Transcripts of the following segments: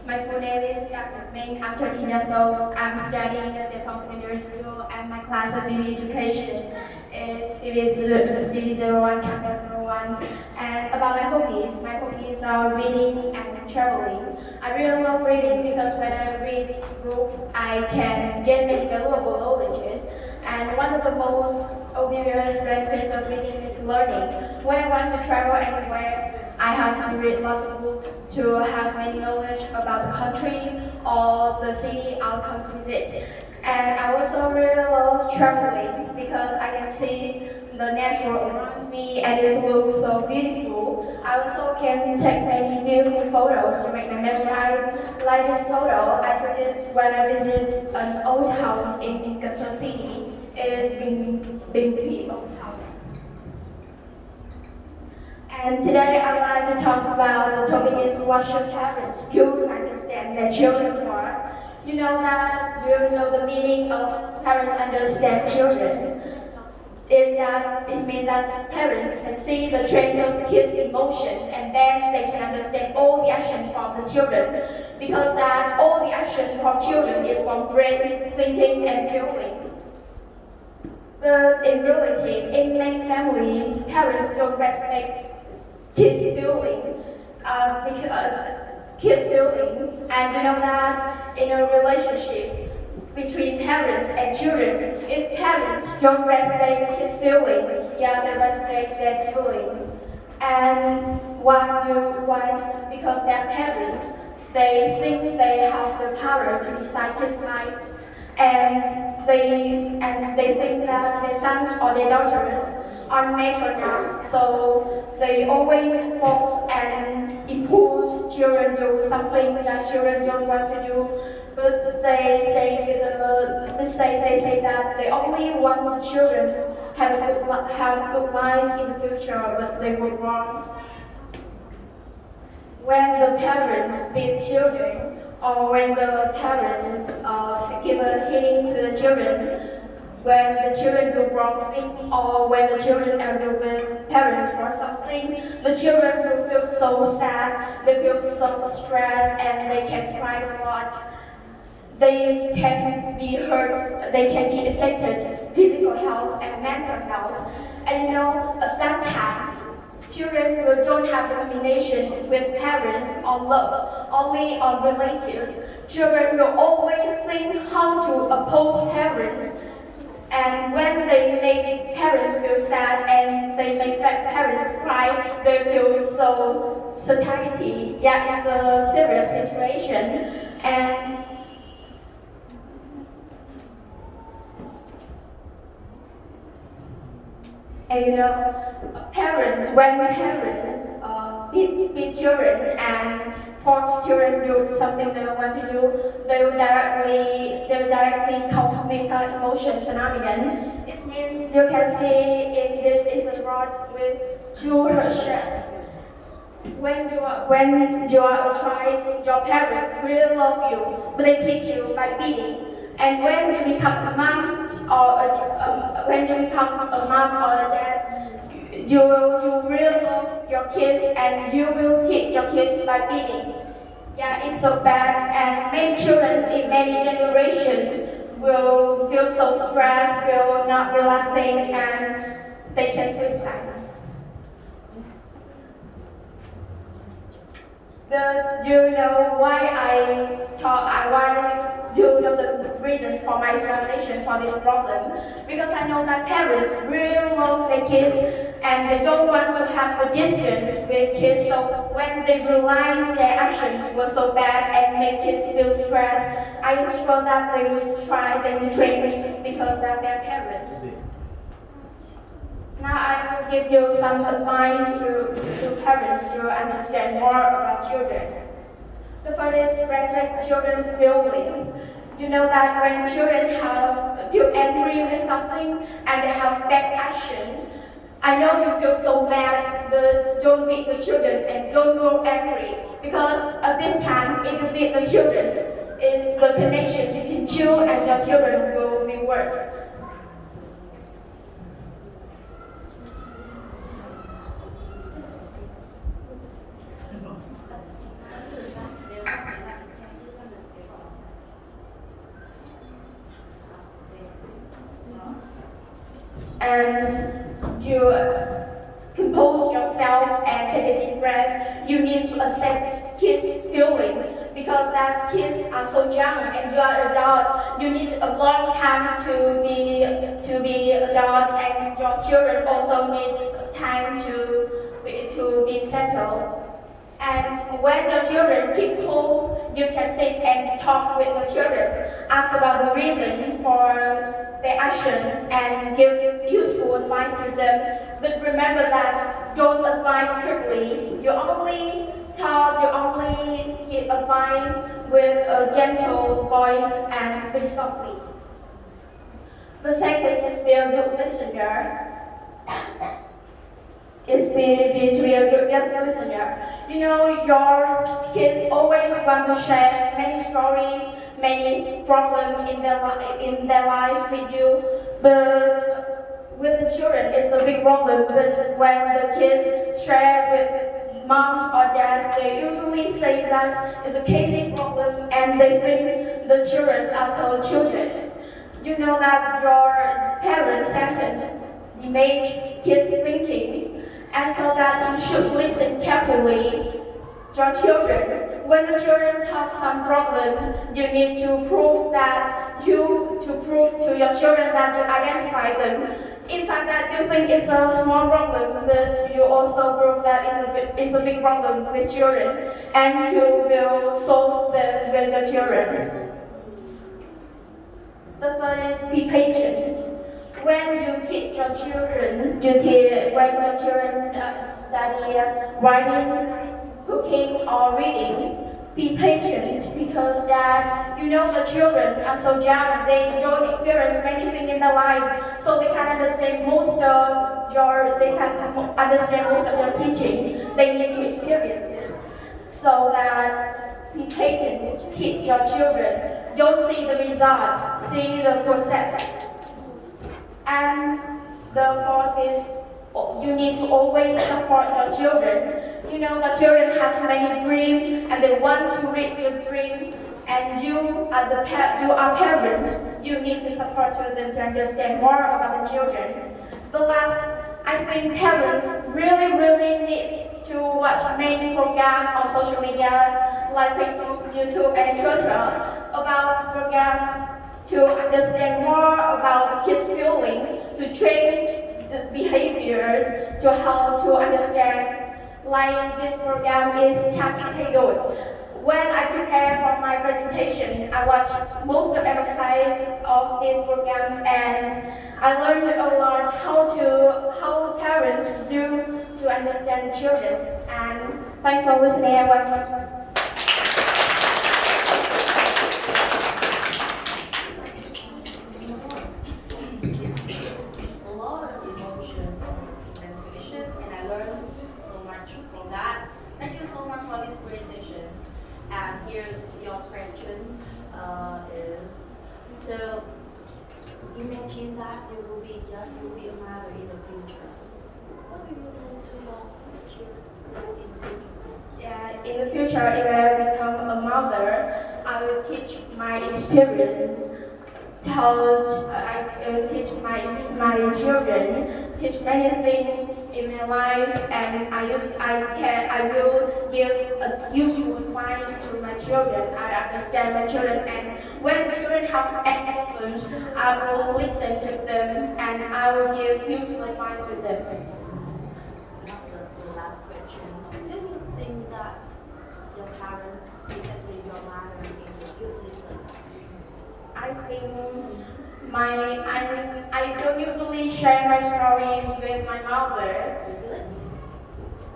My full name is Đặng. I'm 13 years old. I'm studying at the secondary school, and my class of BB education is BB01, Campus 01. And about my hobbies are reading and traveling. I really love reading because when I read books, I can get many valuable knowledges. And one of the most obvious benefits of reading is learning. When I want to travel anywhere, I have to read lots of books to have many knowledge about the country or the city I'll come to visit. And I also really love traveling because I can see the natural around me and it looks so beautiful. I also can take many beautiful photos to make my memories. Like this photo, I took this when I visited an old house in Capital City. It is Bing old house. And today I would like to talk about the topic is what should parents do to understand their children more. Do you know the meaning of parents understand children? It means that parents can see the traits of the kids' emotion and then they can understand all the action from the children. Because that all the action from children is from brain, thinking and feeling. But in reality, in many families, parents don't respect kids' feeling, and you know that in a relationship between parents and children, if parents don't respect his feeling, yeah, they respect their feeling. And why? Because their parents, they think they have the power to decide his life, and they think that their sons or their daughters are natural, so they always force and impose children to do something that children don't want to do. But they say that they only want the children have good lives in the future, but they were wrong. When the parents beat children, or when the parents give a hitting to the children, when the children do wrong thing, or when the children argue with parents for something, the children will feel so sad, they feel so stressed, and they can cry a lot. They can be hurt, they can be affected physical health and mental health. And at that time, children don't have the combination with parents or love, only on relatives. Children will always think how to oppose parents. And when they make parents feel sad and they make parents cry, they feel so satiety. Yeah, it's a serious situation. And when parents beat children and force children to do something they don't want to do, they will directly cause mental emotion phenomenon. It means you can see if this is a rod with two shirt. When you are a child, your parents really love you, but they teach you by beating. And when you become a mom or a dad, you really love your kids and you will teach your kids by beating. Yeah, it's so bad, and many children in many generations will feel so stressed, feel not relaxing, and they can suicide. Do you know do you know the reason for my explanation for this problem? Because I know that parents really love their kids and they don't want to have a distance with kids. So when they realize their actions were so bad and make kids feel stressed, I am sure that they will change because they're their parents. Now I will give you some advice to parents to understand more about children. The first is respect children's feeling. You know that when children feel angry with something and they have bad actions, I know you feel so mad, but don't beat the children and don't go angry, because at this time, if you beat the children, the connection between you and your children will be worse. and you compose yourself and take a deep breath. You need to accept kids' feeling because that kids are so young and you are adult. You need a long time to be adult, and your children also need time to be settled. And when the children keep home, you can sit and talk with the children, ask about the reason for their action and give useful advice to them. But remember that don't advise strictly. You only give advice with a gentle voice and speak softly. The second is be a good listener. Is to be a good listener. You know, your kids always want to share many stories, many problems in their life with you, but with the children, it's a big problem. But when the kids share with moms or dads, they usually say that it's a crazy problem, and they think the children are so children. You know that your parents' sentence image kids' thinking, and so that you should listen carefully to your children. When the children talk some problem, you need to prove to your children that you identify them. In fact, that you think it's a small problem, but you also prove that it's a big problem with children, and you will solve them with your children. The third is be patient. When you teach your children, when your children study writing, cooking, or reading, be patient because that you know the children are so young, they don't experience many things in their lives, so they can understand most of your teaching. They need to experience this, so that be patient, teach your children. Don't see the result, see the process. And the fourth is you need to always support your children. You know, the children have many dreams and they want to reach your dream. And you are parents. You need to support them to understand more about the children. The last, I think parents really need to watch many programs on social media like Facebook, YouTube, and Twitter about programs to understand more about kids' feeling, to change the behaviors, to how to understand. Like this program is Chapitadon. When I prepare for my presentation, I watch most of the exercise of these programs, and I learned a lot how parents do to understand children. And thanks for listening and watching. Thank you so much for this presentation. And here's your questions. So imagine that you will be a mother in the future. What will you do to your children in the future? Yeah, in the future, if I become a mother, I will teach my experience. I will teach my children, teach many things in my life, and I will give a useful advice to my children. I understand my children, and when the children have any problems, I will listen to them and I will give useful advice to them. The last question. Do you think that your parents, especially your mother, is a good listener? I think I don't usually share my stories with my mother.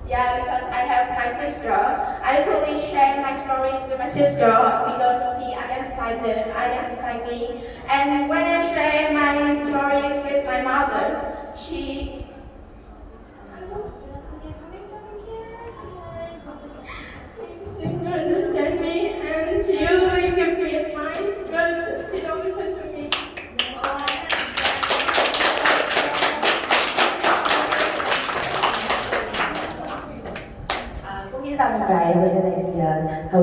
Yeah, because I have my sister. I usually share my stories with my sister because she identified me. And when I share my stories with my mother, she understand me, and she usually gives me advice, but she don't listen to me. Có nghĩa rằng cái vấn đề này thì hầu